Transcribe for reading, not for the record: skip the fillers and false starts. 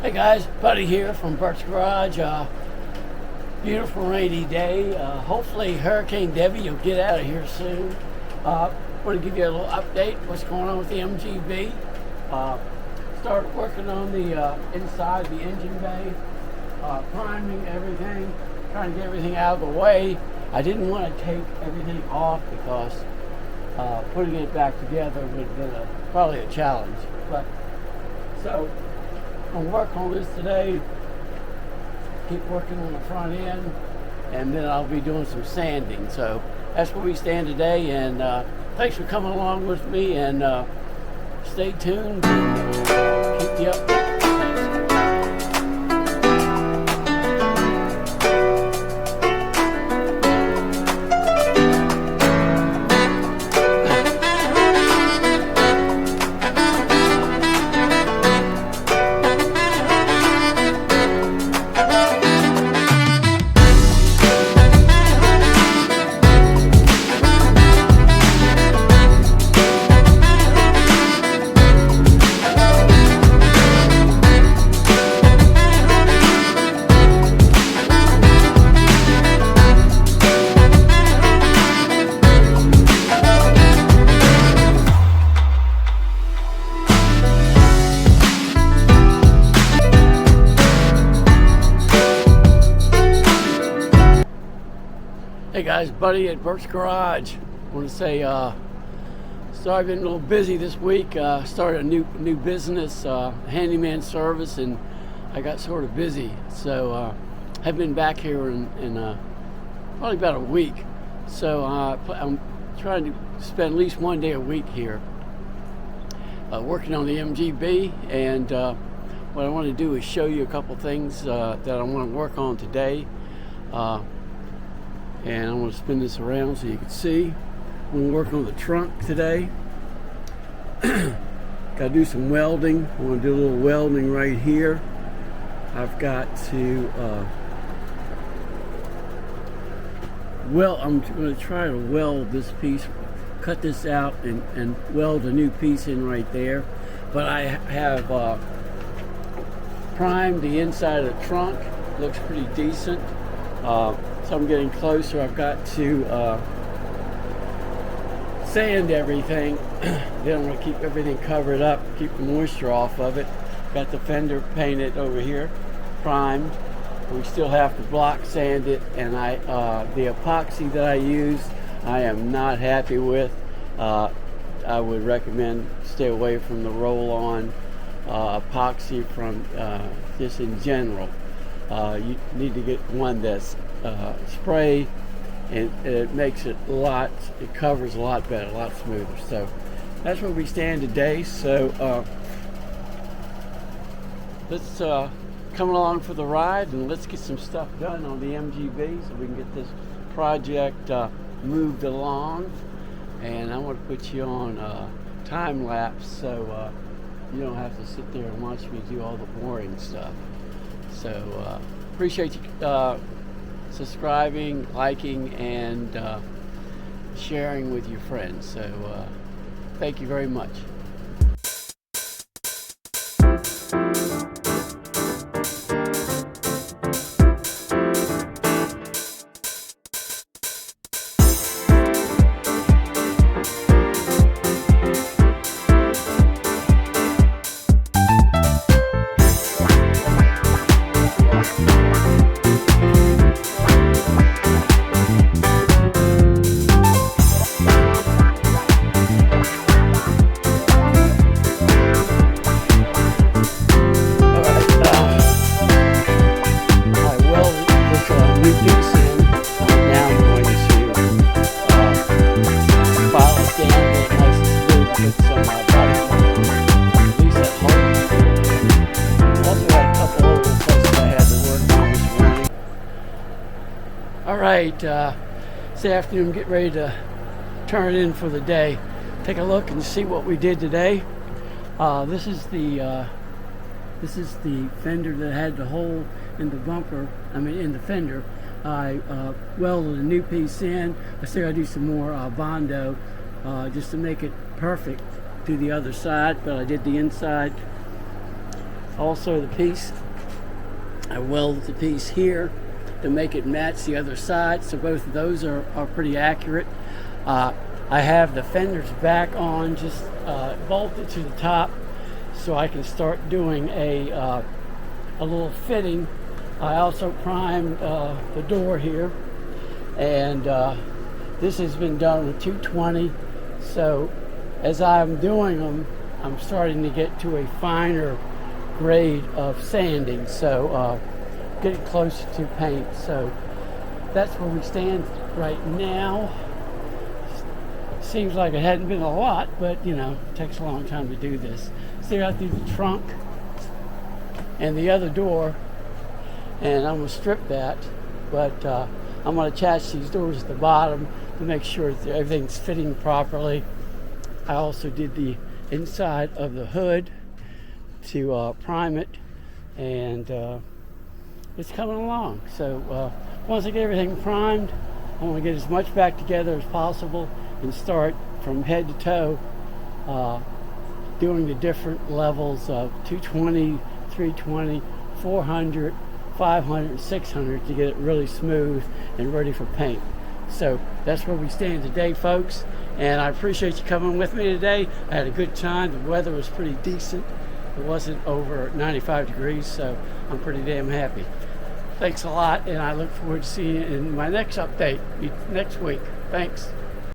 Hey guys, Buddy here from Bert's Garage. Beautiful rainy day. Hopefully Hurricane Debbie, you'll get out of here soon. Want to give you a little update what's going on with the MGB. Started working on the inside of the engine bay, priming everything, trying to get everything out of the way. I didn't want to take everything off because putting it back together would have been probably a challenge. But so I'm gonna work on this today, keep working on the front end, and then I'll be doing some sanding. So that's where we stand today, and thanks for coming along with me, and stay tuned and keep you updated. Hey guys, Buddy at Bert's Garage. I want to say, sorry I've been a little busy this week. Started a new business, handyman service, and I got sort of busy. So I've been back here in probably about a week. So I'm trying to spend at least one day a week here working on the MGB. And what I want to do is show you a couple things that I want to work on today. And I'm going to spin this around so you can see. I'm going to work on the trunk today. Got to do some welding. I want to do a little welding right here. I've got to I'm going to try to weld this piece, cut this out and weld a new piece in right there. But I have primed the inside of the trunk. Looks pretty decent. So I'm getting closer. I've got to sand everything. Then I'm going to keep everything covered up, keep the moisture off of it. Got the fender painted over here, primed. We still have to block sand it, and the epoxy that I use, I am not happy with. I would recommend stay away from the roll-on epoxy from just in general. You need to get one that's spray, and it makes it it covers a lot better, a lot smoother. So that's where we stand today. So let's come along for the ride, and let's get some stuff done on the MGB so we can get this project moved along. And I want to put you on time lapse so you don't have to sit there and watch me do all the boring stuff. So appreciate you subscribing, liking, and sharing with your friends. So thank you very much. Alright, this afternoon, get ready to turn it in for the day. Take a look and see what we did today. This is the fender that had the hole in the bumper, in the fender. I welded a new piece in. I still gotta do some more Bondo just to make it perfect to the other side, but I did the inside. Also the piece, I welded the piece here to make it match the other side, so both of those are pretty accurate. I have the fenders back on, just bolted to the top, so I can start doing a little fitting. I also primed the door here, and this has been done with 220, so as I'm doing them, I'm starting to get to a finer grade of sanding, so getting closer to paint. So that's where we stand right now. Seems like it hadn't been a lot, but you know, it takes a long time to do this. So I through the trunk and the other door, and I'm gonna strip that, but I'm gonna attach these doors at the bottom to make sure that everything's fitting properly. I also did the inside of the hood to prime it, and it's coming along. So once I get everything primed, I want to get as much back together as possible and start from head to toe doing the different levels of 220, 320, 400, 500, 600 to get it really smooth and ready for paint. So that's where we stand today, folks, and I appreciate you coming with me today. I had a good time. The weather was pretty decent. It wasn't over 95 degrees, so I'm pretty damn happy. Thanks a lot, and I look forward to seeing you in my next update next week. Thanks.